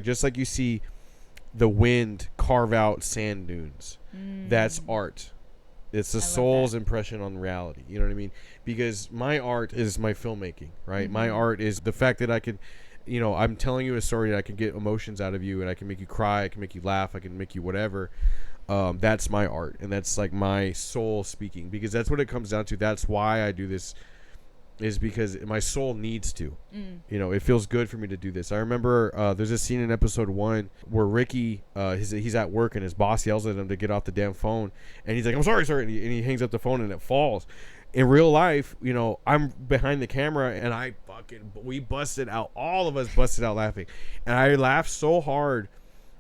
Just like you see the wind carve out sand dunes. That's art. It's the soul's impression on reality. You know what I mean? Because my art is my filmmaking, right? My art is the fact that I can, I'm telling you a story that I can get emotions out of you, and I can make you cry, I can make you laugh, I can make you whatever. That's my art, and that's like my soul speaking, because that's what it comes down to. That's why I do this, is because my soul needs to. It feels good for me to do this. I remember there's a scene in episode 1 where Ricky, he's at work and his boss yells at him to get off the damn phone, and he's like, I'm sorry, and he hangs up the phone and it falls. In real life, I'm behind the camera and we busted out, all of us busted out laughing, and I laughed so hard,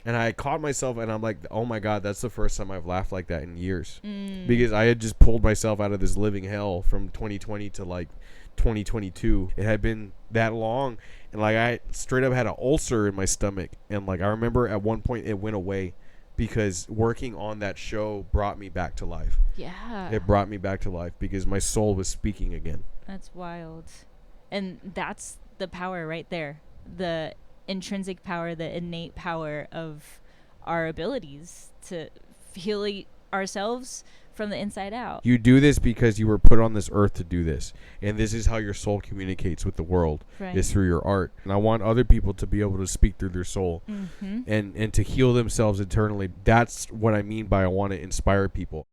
and I caught myself, and I'm like, oh my God, that's the first time I've laughed like that in years. Because I had just pulled myself out of this living hell from 2020 to like 2022. It had been that long, and like I straight up had an ulcer in my stomach, and like I remember at one point it went away because working on that show brought me back to life. Yeah. It brought me back to life because my soul was speaking again. That's wild. And that's the power right there. The intrinsic power, the innate power of our abilities to heal ourselves from the inside out. You do this because you were put on this earth to do this, and this is how your soul communicates with the world, is through your art. And I want other people to be able to speak through their soul and to heal themselves internally. That's what I mean by I want to inspire people.